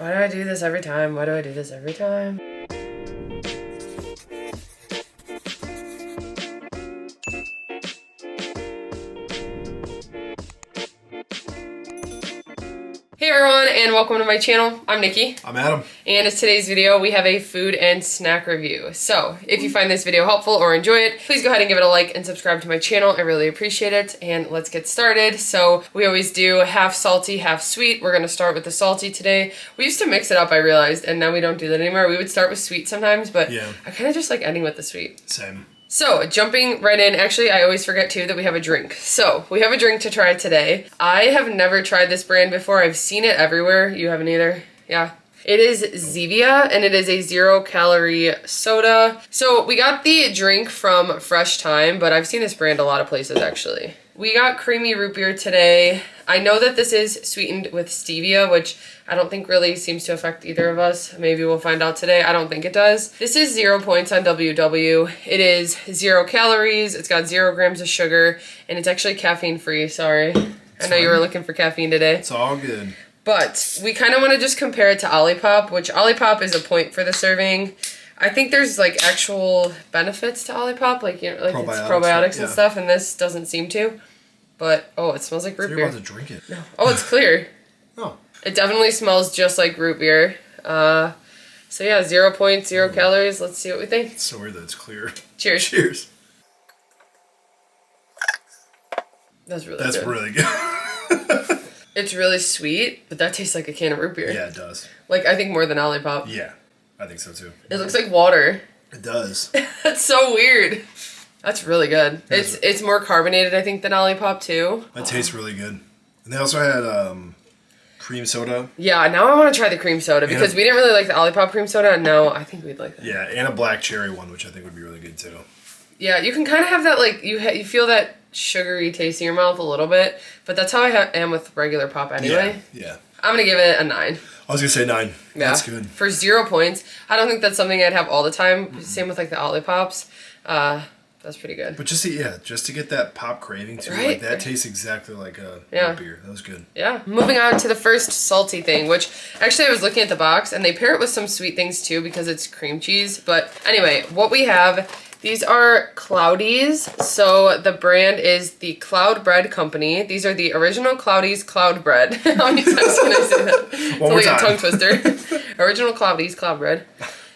Why do I do this every time? Why do I do this every time? Hey everyone, and welcome to my channel. I'm Nikki. I'm Adam. And in today's video, we have a food and snack review. So if you find this video helpful or enjoy it, please go ahead and give it a like and subscribe to my channel. I really appreciate it. And let's get started. So we always do half salty, half sweet. We're gonna start with the salty today. We used to mix it up, I realized, and now we don't do that anymore. We would start with sweet sometimes, but yeah. I kind of just like ending with the sweet. Same. So, jumping right in, actually, I always forget too that we have a drink. So, we have a drink to try today. I have never tried this brand before. I've seen it everywhere. You haven't either? Yeah. It is Zevia, and it is a 0-calorie soda. So, we got the drink from Fresh Time, but I've seen this brand a lot of places, actually. We got creamy root beer today. I know that this is sweetened with stevia, which I don't think really seems to affect either of us. Maybe we'll find out today. I don't think it does. This is 0 points on WW. It is 0 calories. It's got 0 grams of sugar, and it's actually caffeine free. Sorry. I know you were looking for caffeine today. It's all good. But we kind of want to just compare it to Olipop, which Olipop is a point for the serving. I think there's like actual benefits to Olipop, like, you know, like it's probiotics and stuff, and this doesn't seem to. But, oh, it smells like root beer. You're about to drink it. No. Oh, it's clear. Oh. It definitely smells just like root beer. So yeah, 0 points, 0 calories. Let's see what we think. It's so weird that it's clear. Cheers. Cheers. That's really good. It's really sweet, but that tastes like a can of root beer. Yeah, it does. Like, I think more than Olipop. Yeah, I think so too. It looks like water. It does. That's so weird. That's really good. It's more carbonated, I think, than Olipop too. That tastes really good. And they also had cream soda. Yeah, now I want to try the cream soda because we didn't really like the Olipop cream soda, and now I think we'd like that. Yeah, and a black cherry one, which I think would be really good too. Yeah, you can kind of have that, like, you feel that sugary taste in your mouth a little bit, but that's how I am with regular pop anyway. Yeah. I'm going to give it a 9. I was going to say 9. Yeah. That's good. For 0 points. I don't think that's something I'd have all the time. Mm-hmm. Same with, like, the Olipops. That's pretty good. But just to get that pop craving too, right? Like that tastes exactly like a beer. That was good. Yeah. Moving on to the first salty thing, which actually I was looking at the box and they pair it with some sweet things too because it's cream cheese. But anyway, what we have, these are Cloudies. So the brand is the Cloud Bread Company. These are the original Cloudies Cloud Bread. How many times can I say that? It's like a tongue twister. Original Cloudies Cloud Bread.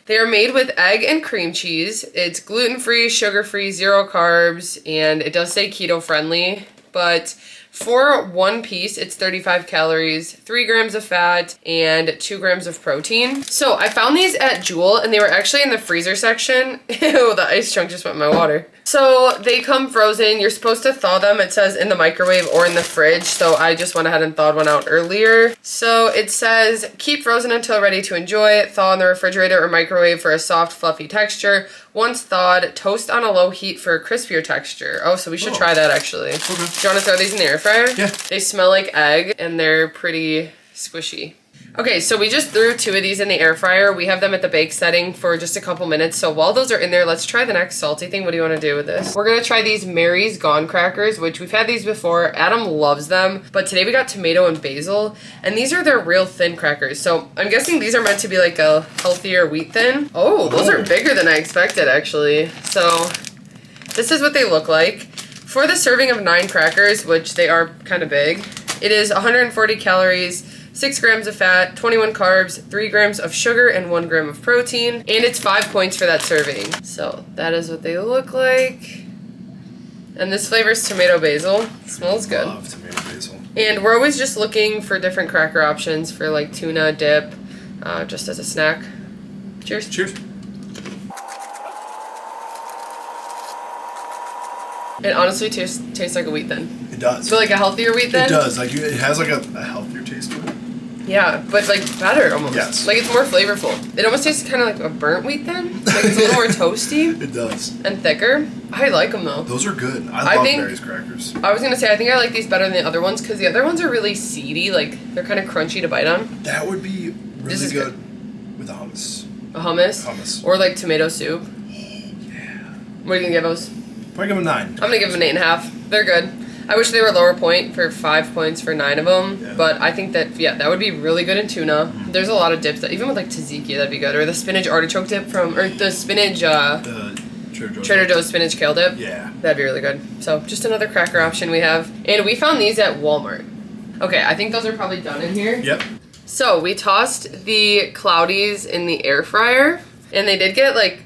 They are made with egg and cream cheese. It's gluten-free, sugar-free, 0 carbs, and it does say keto-friendly. But for one piece, it's 35 calories, 3 grams of fat, and 2 grams of protein. So I found these at Jewel, and they were actually in the freezer section. Ew, the ice chunk just went in my water. So they come frozen. You're supposed to thaw them, it says, in the microwave or in the fridge. So I just went ahead and thawed one out earlier. So it says, keep frozen until ready to enjoy. Thaw in the refrigerator or microwave for a soft, fluffy texture. Once thawed, toast on a low heat for a crispier texture. Oh, so we should try that actually. Okay. Do you want to throw these in the air fryer? Yeah. They smell like egg and they're pretty squishy. Okay, so we just threw 2 of these in the air fryer. We have them at the bake setting for just a couple minutes. So while those are in there, let's try the next salty thing. What do you want to do with this? We're going to try these Mary's Gone crackers, which we've had these before. Adam loves them, but today we got tomato and basil, and these are their real thin crackers. So I'm guessing these are meant to be like a healthier wheat thin. Oh, those are bigger than I expected, actually. So this is what they look like. For the serving of 9 crackers, which they are kind of big, it is 140 calories, 6 grams of fat, 21 carbs, 3 grams of sugar, and 1 gram of protein. And it's 5 points for that serving. So that is what they look like. And this flavor is tomato basil. It smells good. I love tomato basil. And we're always just looking for different cracker options for like tuna dip, just as a snack. Cheers. Cheers. It honestly tastes like a wheat thin. It does. So like a healthier wheat thin? It does. Like it has like a healthier taste to it. Yeah, but like better almost. Yes. Like it's more flavorful. It almost tastes kind of like a burnt wheat thin. Like it's a little more toasty. It does. And thicker. I like them though. Those are good. I love Mary's crackers. I was going to say, I think I like these better than the other ones because the other ones are really seedy. Like they're kind of crunchy to bite on. That would be really good with a hummus. A hummus? Hummus. Or like tomato soup. Oh, yeah. What are you going to give those? Probably give them a 9. I'm going to give them an 8.5. They're good. I wish they were lower point for 5 points for 9 of them. Yeah. But I think that, yeah, that would be really good in tuna. There's a lot of dips that, even with like tzatziki, that'd be good. Or the spinach artichoke dip from, or the spinach, Trader Joe's spinach kale dip. Yeah. That'd be really good. So just another cracker option we have. And we found these at Walmart. Okay, I think those are probably done in here. Yep. So we tossed the cloudies in the air fryer, and they did get like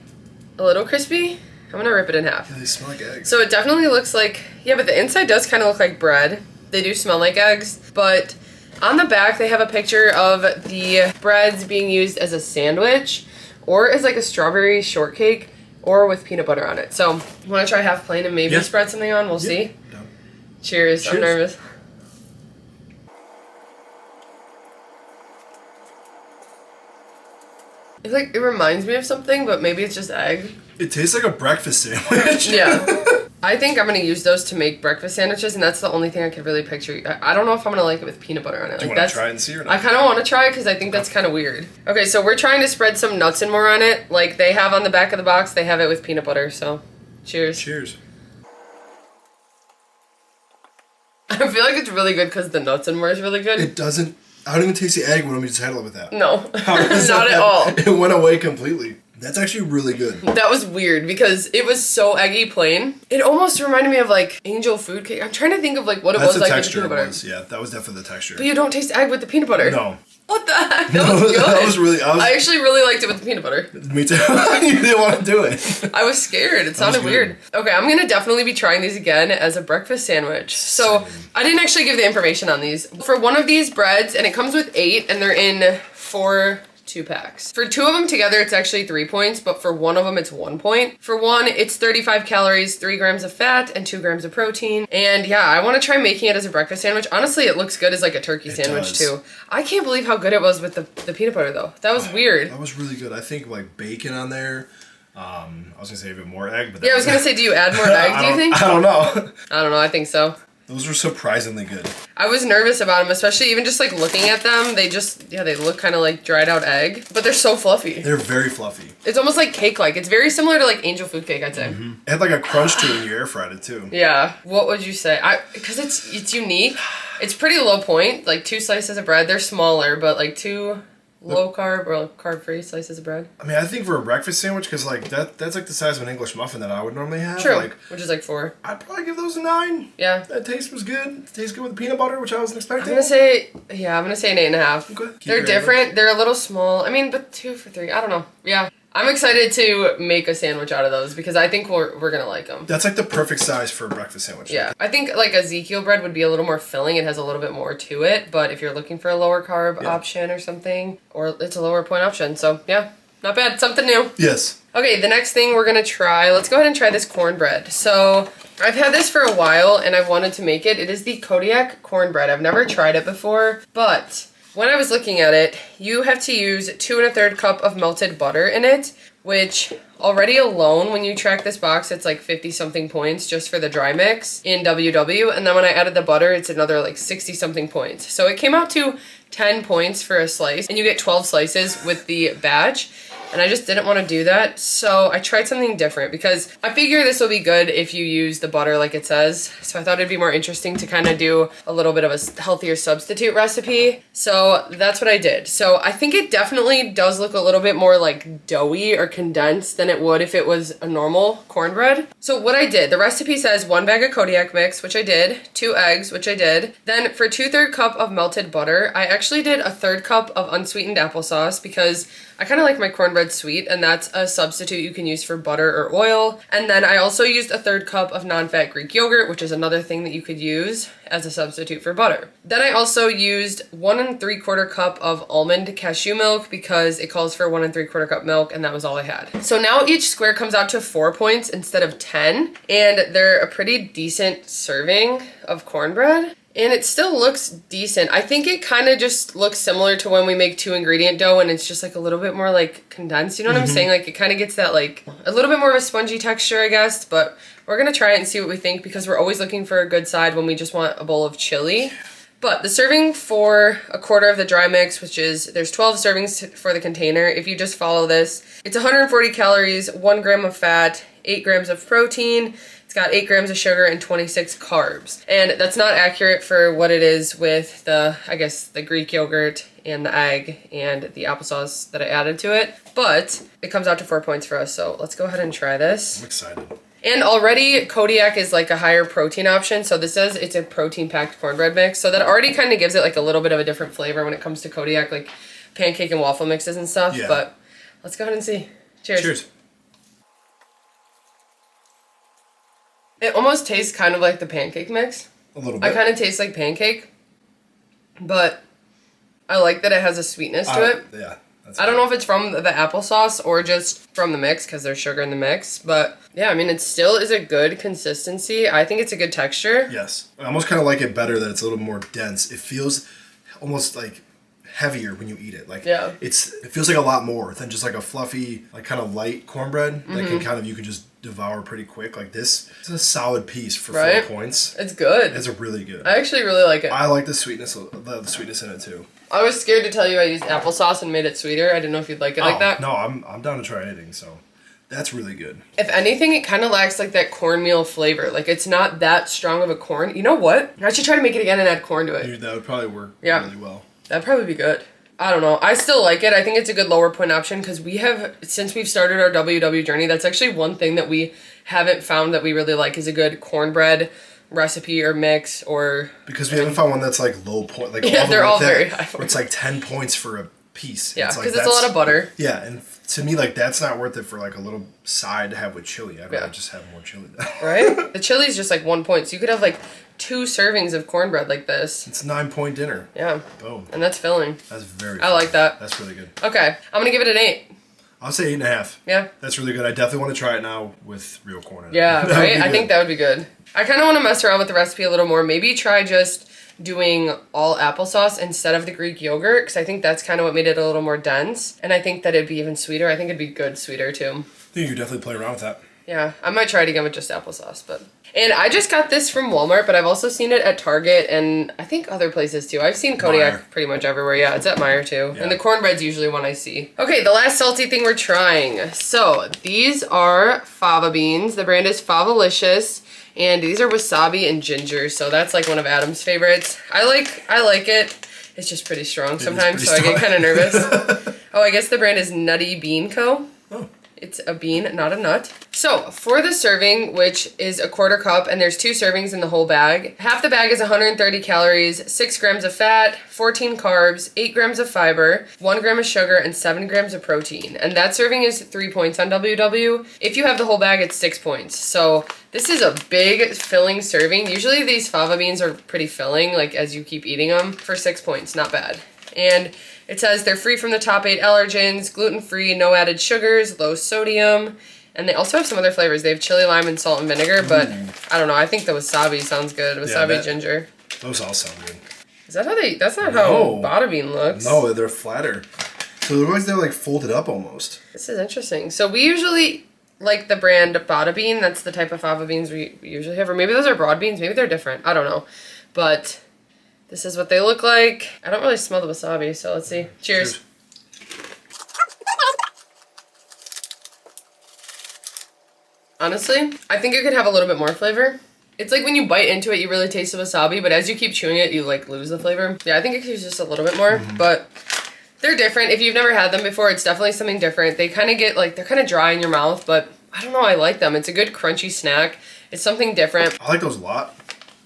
a little crispy. I'm gonna rip it in half. Yeah, they smell like eggs. So it definitely looks like, yeah, but the inside does kind of look like bread. They do smell like eggs, but on the back they have a picture of the breads being used as a sandwich or as like a strawberry shortcake or with peanut butter on it. So you wanna try half plain and maybe spread something on? We'll see. No. Cheers. I'm nervous. It's like, it reminds me of something, but maybe it's just egg. It tastes like a breakfast sandwich. Yeah. I think I'm going to use those to make breakfast sandwiches, and that's the only thing I could really picture. I don't know if I'm going to like it with peanut butter on it. Do you like, want to try and see or not? I kind of want to try because I think that's kind of weird. Okay, so we're trying to spread some nuts and more on it. Like they have on the back of the box, they have it with peanut butter, so cheers. Cheers. I feel like it's really good because the nuts and more is really good. It doesn't, I don't even taste the egg when we just handle it with that. No, not at all. It went away completely. That's actually really good. That was weird because it was so eggy plain. It almost reminded me of like angel food cake. I'm trying to think of like what it was like with the peanut butter. Yeah, that was definitely the texture. But you don't taste egg with the peanut butter. No. What the heck? That was good. That was really, I actually really liked it with the peanut butter. Me too. You didn't want to do it. I was scared. It sounded weird. Okay, I'm going to definitely be trying these again as a breakfast sandwich. So I didn't actually give the information on these. For one of these breads, and it comes with 8, and they're in 4 2-packs. For 2 of them together, it's actually 3 points, but for one of them, it's 1 point. For one, it's 35 calories, 3 grams of fat, and 2 grams of protein. And yeah, I want to try making it as a breakfast sandwich. Honestly, it looks good as like a turkey sandwich too. I can't believe how good it was with the peanut butter though. That was weird. That was really good. I think like bacon on there. I was gonna say a bit more egg, but yeah, I was gonna say, do you add more egg? Do you think? I don't know. I don't know. I think so. Those were surprisingly good. I was nervous about them, especially even just like looking at them. They just, yeah, they look kind of like dried out egg, but they're so fluffy. They're very fluffy. It's almost like cake-like. It's very similar to like angel food cake, I'd say. Mm-hmm. It had like a crunch to it when you air fried it too. Yeah. What would you say? Because it's unique. It's pretty low point, like 2 slices of bread. They're smaller, but like 2 low carb or like carb-free slices of bread. I mean, I think for a breakfast sandwich, because like that's like the size of an English muffin that I would normally have. True. Like, which is like 4. I'd probably give those a 9. Yeah. That taste was good. It tastes good with the peanut butter, which I wasn't expecting. I'm gonna say an 8.5. Okay. They're different. They're a little small. I mean, but 2 for 3. I don't know. Yeah. I'm excited to make a sandwich out of those because I think we're gonna like them. That's like the perfect size for a breakfast sandwich. Yeah, I think like Ezekiel bread would be a little more filling. It has a little bit more to it, but if you're looking for a lower carb option or something, or it's a lower point option, so yeah, not bad. Something new. Yes. Okay, the next thing we're gonna try, let's go ahead and try this cornbread. So I've had this for a while and I've wanted to make it. It is the Kodiak cornbread. I've never tried it before, but when I was looking at it, you have to use 2 1/3 cup of melted butter in it, which already alone, when you track this box, it's like 50 something points just for the dry mix in WW. And then when I added the butter, it's another like 60 something points. So it came out to 10 points for a slice, and you get 12 slices with the batch. And I just didn't want to do that, so I tried something different because I figure this will be good if you use the butter like it says. So I thought it'd be more interesting to kind of do a little bit of a healthier substitute recipe. So that's what I did. So I think it definitely does look a little bit more like doughy or condensed than it would if it was a normal cornbread. So what I did, the recipe says 1 bag of Kodiak mix, which I did, 2 eggs, which I did. Then for 2/3 cup of melted butter, I actually did a 1/3 cup of unsweetened applesauce because I kind of like my cornbread sweet, and that's a substitute you can use for butter or oil. And then I also used a 1/3 cup of non-fat Greek yogurt, which is another thing that you could use as a substitute for butter. Then I also used 1 3/4 cup of almond cashew milk because it calls for 1 3/4 cup milk, and that was all I had. So now each square comes out to 4 points instead of 10, and they're a pretty decent serving of cornbread. And it still looks decent. I think it kind of just looks similar to when we make 2 ingredient dough and it's just like a little bit more like condensed. You know what I'm saying? Like it kind of gets that like a little bit more of a spongy texture, I guess. But we're going to try it and see what we think because we're always looking for a good side when we just want a bowl of chili. But the serving for 1/4 of the dry mix, which is, there's 12 servings for the container. If you just follow this, it's 140 calories, 1 gram of fat, 8 grams of protein, It's got 8 grams of sugar and 26 carbs. And that's not accurate for what it is with the, I guess, the Greek yogurt and the egg and the applesauce that I added to it. But it comes out to 4 points for us, so let's go ahead and try this. I'm excited. And already Kodiak is like a higher protein option. So this says it's a protein packed cornbread mix. So that already kind of gives it like a little bit of a different flavor when it comes to Kodiak, like pancake and waffle mixes and stuff. Yeah. But let's go ahead and see. Cheers. Cheers. It almost tastes kind of like the pancake mix. A little bit. I kind of taste like pancake, but I like that it has a sweetness to it. Yeah. I don't know if it's from the applesauce or just from the mix because there's sugar in the mix, but yeah, I mean, it still is a good consistency. I think it's a good texture. Yes. I almost kind of like it better that it's a little more dense. It feels almost like heavier when you eat it. Like it feels like a lot more than just like a fluffy, like kind of light cornbread that can kind of, you can just devour pretty quick. Like this, it's a solid piece for 4 points. It's good. It's really good. I actually really like it. I like the sweetness in it too. I was scared to tell you I used applesauce and made it sweeter. I didn't know if you'd like it like that. No, I'm down to try anything, so that's really good. If anything, it kind of lacks like that cornmeal flavor. Like it's not that strong of a corn. You know what? I should try to make it again and add corn to it. Dude, that would probably work really well. That'd probably be good. I don't know. I still like it. I think it's a good lower point option because we have, since we've started our WW journey, that's actually one thing that we haven't found that we really like is a good cornbread recipe or mix or... Because we haven't found one that's like low point. Like they're all very high. Where it's like 10 points for a piece. Yeah, because it's a lot of butter. Yeah, and to me, like, that's not worth it for like a little side to have with chili. I'd rather just have more chili than that. Right? The chili's just like 1 point, so you could have like 2 servings of cornbread like this. It's a 9-point dinner. Yeah. Boom. And that's filling. That's very I like that. That's really good. Okay. I'm going to give it an 8. I'll say 8.5. Yeah. That's really good. I definitely want to try it now with real corn in it. Yeah, right? I think that would be good. I kind of want to mess around with the recipe a little more. Maybe try just doing all applesauce instead of the Greek yogurt because I think that's kind of what made it a little more dense. And I think that it'd be even sweeter. I think it'd be good sweeter too. I think you could definitely play around with that. Yeah, I might try it again with just applesauce, but... And I just got this from Walmart, but I've also seen it at Target and I think other places too. I've seen Kodiak pretty much everywhere. Yeah, it's at Meijer too. Yeah. And the cornbread's usually one I see. Okay, the last salty thing we're trying. So, these are fava beans. The brand is Favalicious. And these are wasabi and ginger, so that's like one of Adam's favorites. I like it. It's just pretty strong sometimes, so I get kind of nervous. Oh, I guess the brand is Nutty Bean Co. Oh. It's a bean, not a nut. So, for the serving, which is a 1/4 cup, and there's 2 servings in the whole bag. Half the bag is 130 calories, 6 grams of fat, 14 carbs, 8 grams of fiber, 1 gram of sugar, and 7 grams of protein. And that serving is 3 points on WW. If you have the whole bag, it's 6 points. So, this is a big filling serving. Usually these fava beans are pretty filling, like as you keep eating them. For 6 points, not bad. And it says they're free from the top 8 allergens, gluten-free, no added sugars, low sodium, and they also have some other flavors. They have chili, lime, and salt and vinegar, but I don't know. I think the wasabi sounds good. Wasabi, ginger. Those all sound good. Is that how they... That's not how bada bean looks. No, they're flatter. So it looks like they're like folded up almost. This is interesting. So we usually like the brand bada bean. That's the type of fava beans we usually have. Or maybe those are broad beans. Maybe they're different. I don't know. But... this is what they look like. I don't really smell the wasabi, so let's see. Cheers. Honestly, I think it could have a little bit more flavor. It's like when you bite into it, you really taste the wasabi, but as you keep chewing it, you like lose the flavor. Yeah, I think it could use just a little bit more, but they're different. If you've never had them before, it's definitely something different. They kind of get like, they're kind of dry in your mouth, but I don't know, I like them. It's a good crunchy snack. It's something different. I like those a lot.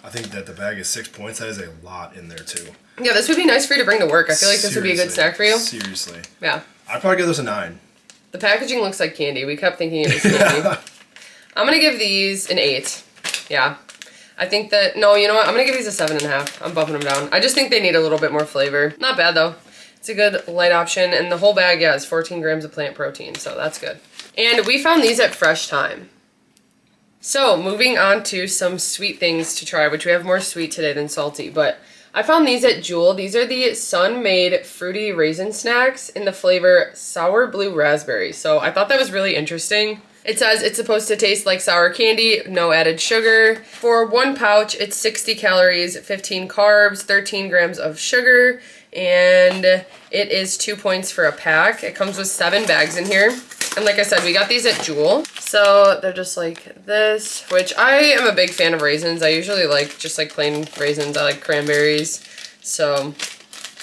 I think that the bag is 6 points. That is a lot in there too. Yeah, this would be nice for you to bring to work. I feel like this would be a good snack for you. Seriously. Yeah. I'd probably give this a 9. The packaging looks like candy. We kept thinking it was candy. I'm going to give these an 8. Yeah. I think that, no, you know what? I'm going to give these a 7.5. I'm bumping them down. I just think they need a little bit more flavor. Not bad though. It's a good light option. And the whole bag, yeah, is 14 grams of plant protein. So that's good. And we found these at Fresh Thyme. So, moving on to some sweet things to try, which we have more sweet today than salty, but I found these at Jewel. These are the Sun-Maid Fruity Raisin Snacks in the flavor Sour Blue Raspberry. So, I thought that was really interesting. It says it's supposed to taste like sour candy, no added sugar. For 1 pouch, it's 60 calories, 15 carbs, 13 grams of sugar, and it is 2 points for a pack. It comes with 7 bags in here. And like I said, we got these at Jewel. So they're just like this, which I am a big fan of raisins. I usually like just like plain raisins. I like cranberries. So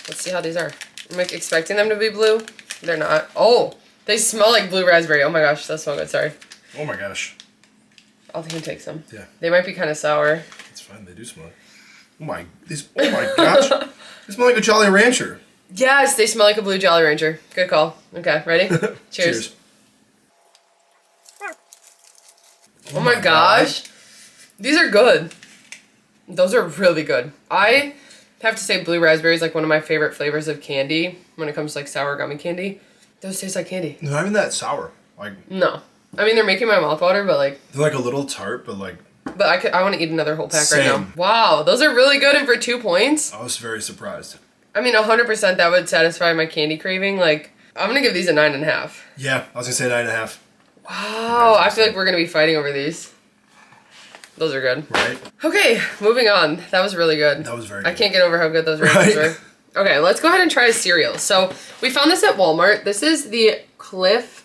let's see how these are. I'm expecting them to be blue. They're not. Oh, they smell like blue raspberry. Oh my gosh, that smells good. Sorry. Oh my gosh. I'll take some. Yeah. They might be kind of sour. It's fine. They do smell. Oh my gosh. They smell like a Jolly Rancher. Yes, they smell like a blue Jolly Rancher. Good call. Okay, ready? Cheers. Cheers. Oh my gosh. These are good. Those are really good. I have to say blue raspberry is like one of my favorite flavors of candy when it comes to like sour gummy candy. Those taste like candy. They're not even that sour. Like no. I mean, they're making my mouth water, but like... They're like a little tart, but like... But I want to eat another whole pack right now. Wow, those are really good and for 2 points. I was very surprised. I mean, 100% that would satisfy my candy craving. Like, I'm going to give these a 9.5. Yeah, I was going to say 9.5. Wow, I feel like we're going to be fighting over these. Those are good. Right. Okay, moving on. That was really good. That was very good. I can't get over how good those raisins were. Okay, let's go ahead and try a cereal. So, we found this at Walmart. This is the Clif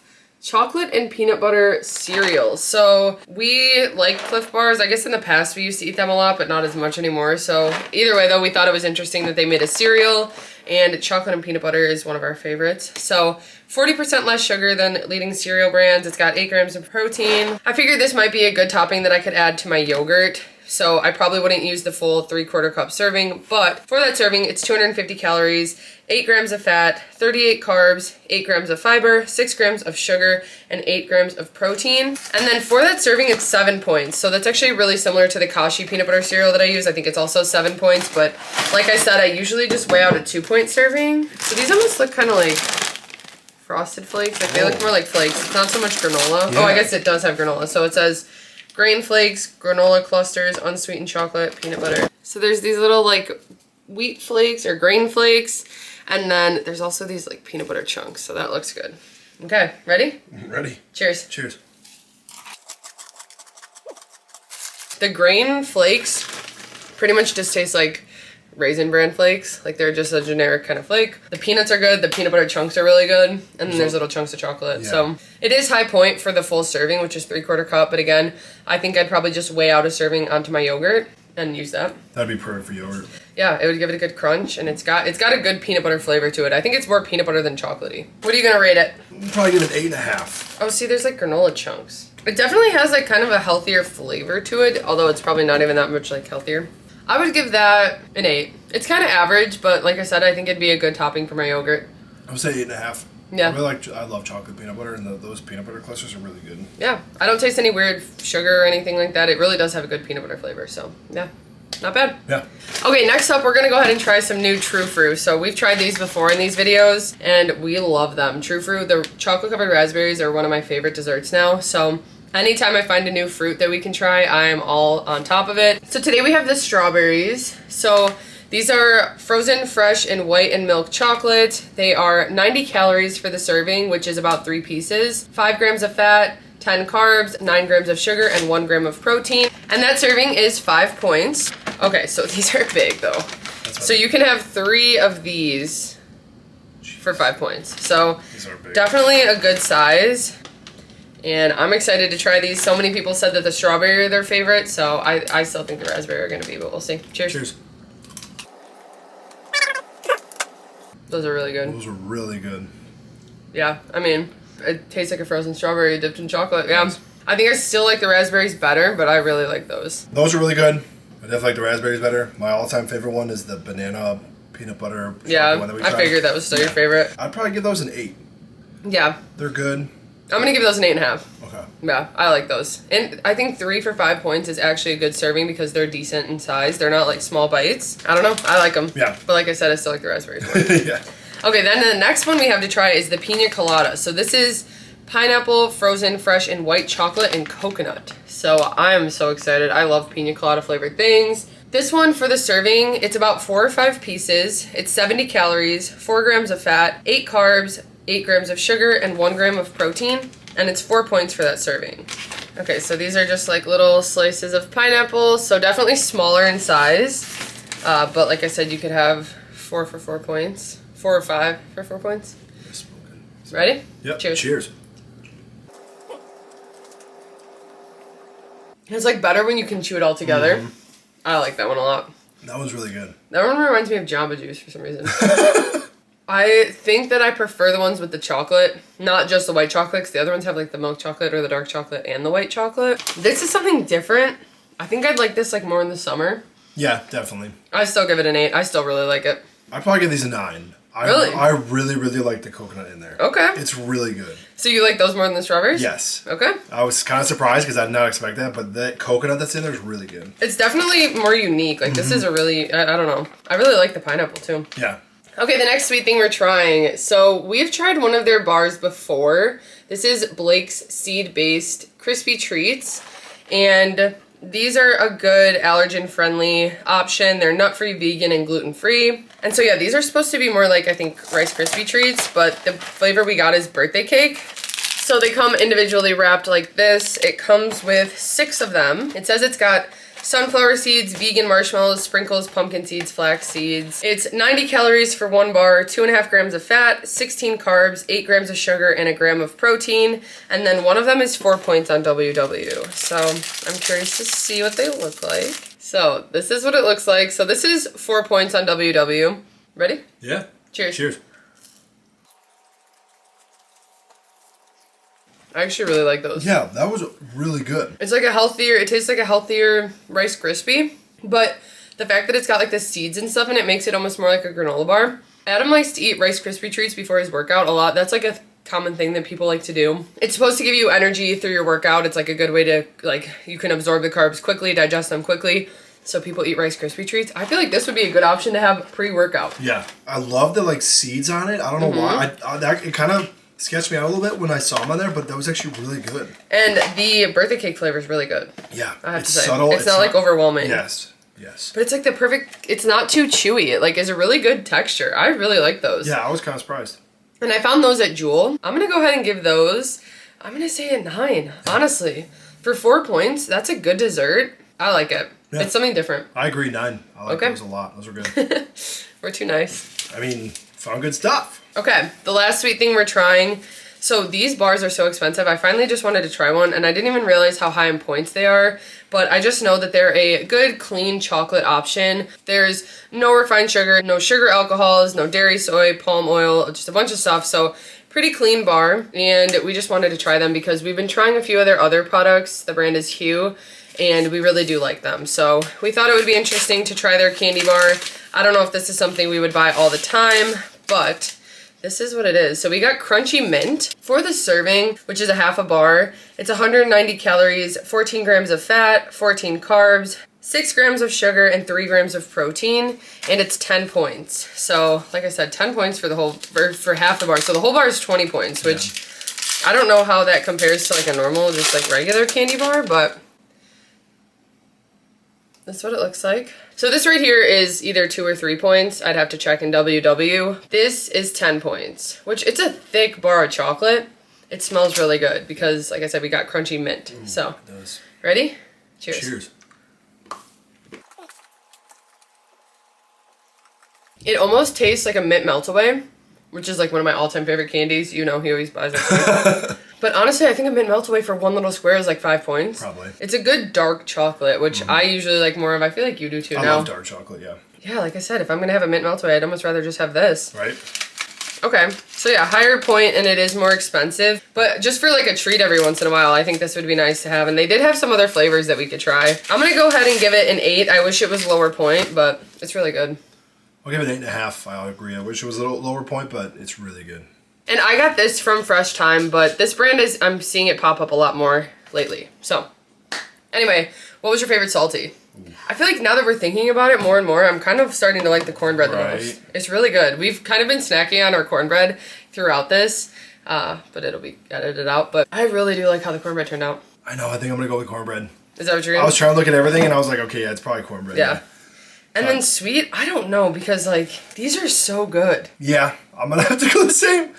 chocolate and peanut butter cereal. So we like Clif bars. I guess in the past we used to eat them a lot, but not as much anymore. So either way though, we thought it was interesting that they made a cereal, and chocolate and peanut butter is one of our favorites. So 40% less sugar than leading cereal brands. It's got 8 grams of protein. I figured this might be a good topping that I could add to my yogurt. So I probably wouldn't use the full 3/4 cup serving, but for that serving, it's 250 calories, 8 grams of fat, 38 carbs, 8 grams of fiber, 6 grams of sugar, and 8 grams of protein. And then for that serving, it's 7 points. So that's actually really similar to the Kashi peanut butter cereal that I use. I think it's also 7 points, but like I said, I usually just weigh out a 2-point serving. So these almost look kind of like Frosted Flakes. Like they look more like flakes. It's not so much granola. Yeah. Oh, I guess it does have granola. So it says grain flakes, granola clusters, unsweetened chocolate, peanut butter. So there's these little like wheat flakes or grain flakes. And then there's also these like peanut butter chunks. So that looks good. Okay, ready? Ready. Cheers. Cheers. The grain flakes pretty much just taste like Raisin Bran flakes. Like they're just a generic kind of flake. The peanuts are good. The peanut butter chunks are really good. And then there's little chunks of chocolate. Yeah. So it is high point for the full serving, which is 3/4 cup. But again, I think I'd probably just weigh out a serving onto my yogurt and use that. That'd be perfect for yogurt. Yeah, it would give it a good crunch, and it's got a good peanut butter flavor to it. I think it's more peanut butter than chocolatey. What are you gonna rate it? I'd probably give it 8.5. Oh, see, there's like granola chunks. It definitely has like kind of a healthier flavor to it, although it's probably not even that much like healthier. I would give that an 8. It's kind of average, but like I said, I think it'd be a good topping for my yogurt. I would say 8.5. Yeah. I love chocolate peanut butter, and those peanut butter clusters are really good. Yeah, I don't taste any weird sugar or anything like that. It really does have a good peanut butter flavor, so yeah. Not bad. Yeah. Okay, next up, we're gonna go ahead and try some new True Fruit. So we've tried these before in these videos, and we love them. True Fruit, the chocolate-covered raspberries are one of my favorite desserts now. So anytime I find a new fruit that we can try, I'm all on top of it. So today we have the strawberries. So these are frozen, fresh, and white and milk chocolate. They are 90 calories for the serving, which is about 3 pieces, 5 grams of fat, 10 carbs, 9 grams of sugar, and 1 gram of protein. And that serving is 5 points. Okay, so these are big though. So you can have 3 of these for 5 points. So these are big. Definitely a good size. And I'm excited to try these. So many people said that the strawberry are their favorite, so I still think the raspberry are gonna be, but we'll see. Cheers. Cheers. Those are really good. Those are really good. Yeah, I mean, it tastes like a frozen strawberry dipped in chocolate. Yeah. Yes. I think I still like the raspberries better, but I really like those. Those are really good. I definitely like the raspberries better. My all-time favorite one is the banana peanut butter chocolate one that we tried. I figured that was still your favorite. I'd probably give those an 8. Yeah. They're good. I'm going to give those an 8.5. Okay. Yeah, I like those. And I think 3 for 5 points is actually a good serving because they're decent in size. They're not like small bites. I don't know. I like them. Yeah. But like I said, I still like the raspberries more. Yeah. Okay, then the next one we have to try is the pina colada. So this is pineapple, frozen, fresh, and white chocolate and coconut. So I'm so excited. I love pina colada flavored things. This one for the serving, it's about 4 or 5 pieces. It's 70 calories, 4 grams of fat, 8 carbs, 8 grams of sugar, and 1 gram of protein. And it's 4 points for that serving. Okay, so these are just like little slices of pineapple. So definitely smaller in size. But like I said, you could have 4 for 4 points. 4 or 5 for 4 points. Ready? Yep. Cheers. Cheers. It's like better when you can chew it all together. Mm-hmm. I like that one a lot. That one's really good. That one reminds me of Jamba Juice for some reason. I think that I prefer the ones with the chocolate, not just the white chocolate, because the other ones have like the milk chocolate or the dark chocolate and the white chocolate. This is something different. I think I'd like this like more in the summer. Yeah, definitely. I still give it an 8. I still really like it. I'd probably give these a 9. Really? I really, really like the coconut in there. Okay. It's really good. So you like those more than the strawberries? Yes. Okay. I was kind of surprised because I did not expect that, but that coconut that's in there is really good. It's definitely more unique. Like, this is a really, I don't know. I really like the pineapple, too. Yeah. Okay, the next sweet thing we're trying. So we've tried one of their bars before. This is Blake's seed-based crispy treats. And these are a good allergen-friendly option. They're nut-free, vegan, and gluten-free. And so yeah, these are supposed to be more like, I think, Rice Krispie treats, but the flavor we got is birthday cake. So they come individually wrapped like this. It comes with 6 of them. It says it's got sunflower seeds, vegan marshmallows, sprinkles, pumpkin seeds, flax seeds. It's 90 calories for 1 bar, 2.5 grams of fat, 16 carbs, 8 grams of sugar, and 1 gram of protein. And then one of them is 4 points on WW. So I'm curious to see what they look like. So this is what it looks like. So this is 4 points on WW. Ready? Yeah. Cheers. Cheers. I actually really like those. Yeah, that was really good. It's like a healthier, it tastes like a healthier Rice Krispie, but the fact that it's got like the seeds and stuff in it makes it almost more like a granola bar. Adam likes to eat Rice Krispie treats before his workout a lot. That's like a common thing that people like to do. It's supposed to give you energy through your workout. It's like a good way to, like, you can absorb the carbs quickly, digest them quickly. So people eat Rice Krispie treats. I feel like this would be a good option to have pre-workout. Yeah. I love the like seeds on it. I don't know why. It kind of sketched me out a little bit when I saw them on there, but that was actually really good. And the birthday cake flavor is really good. Yeah. I have it's to say. Subtle. It's not like overwhelming. Yes. Yes. But it's like the perfect, it's not too chewy. It like is a really good texture. I really like those. Yeah, I was kind of surprised. And I found those at Jewel. I'm going to go ahead and give those, I'm going to say a 9, honestly. For 4 points, that's a good dessert. I like it. Yeah. It's something different. I agree, 9. I like those a lot. Those are good. We're too nice. I mean, found good stuff. Okay, the last sweet thing we're trying. So these bars are so expensive. I finally just wanted to try one, and I didn't even realize how high in points they are. But I just know that they're a good, clean chocolate option. There's no refined sugar, no sugar alcohols, no dairy, soy, palm oil, just a bunch of stuff. So pretty clean bar, and we just wanted to try them because we've been trying a few of their other products. The brand is Hue, and we really do like them. So we thought it would be interesting to try their candy bar. I don't know if this is something we would buy all the time, but this is what it is. So we got crunchy mint for the serving, which is a half a bar. It's 190 calories, 14 grams of fat, 14 carbs, 6 grams of sugar, and 3 grams of protein, and it's 10 points. So like I said, 10 points for the whole, for half the bar. So the whole bar is 20 points, which I don't know how that compares to like a normal, just like regular candy bar, but that's what it looks like. So this right here is either 2 or 3 points. I'd have to check in WW. This is 10 points, which it's a thick bar of chocolate. It smells really good because, like I said, we got crunchy mint. So, it does. Ready? Cheers. Cheers. It almost tastes like a mint melt-away, which is like one of my all-time favorite candies. You know, he always buys it. But honestly, I think a mint melt-away for one little square is like 5 points. Probably. It's a good dark chocolate, which I usually like more of. I feel like you do too now. I love dark chocolate, yeah. Yeah, like I said, if I'm going to have a mint melt-away, I'd almost rather just have this. Right. Okay, so yeah, higher point, and it is more expensive. But just for like a treat every once in a while, I think this would be nice to have. And they did have some other flavors that we could try. I'm going to go ahead and give it an 8. I wish it was lower point, but it's really good. I'll give it an 8.5. I agree. I wish it was a little lower point, but it's really good. And I got this from Fresh Time, but this brand is, I'm seeing it pop up a lot more lately. So, anyway, what was your favorite salty? Ooh. I feel like now that we're thinking about it more and more, I'm kind of starting to like the cornbread the most. It's really good. We've kind of been snacking on our cornbread throughout this, but it'll be edited out. But I really do like how the cornbread turned out. I know. I think I'm going to go with cornbread. Is that what you're going to? I was trying to look at everything, and I was like, okay, yeah, it's probably cornbread. Yeah. And then sweet, I don't know, because like, these are so good. Yeah, I'm going to have to go the same.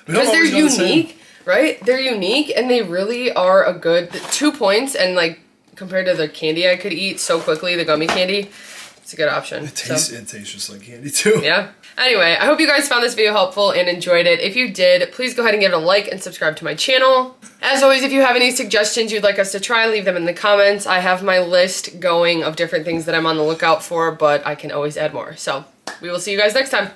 Because they're unique, right? They're unique, and they really are a good 2 points, and like, compared to the candy I could eat so quickly, the gummy candy, it's a good option. It tastes just like candy too. Yeah. Anyway, I hope you guys found this video helpful and enjoyed it. If you did, please go ahead and give it a like and subscribe to my channel. As always, if you have any suggestions you'd like us to try, leave them in the comments. I have my list going of different things that I'm on the lookout for, but I can always add more. So we will see you guys next time.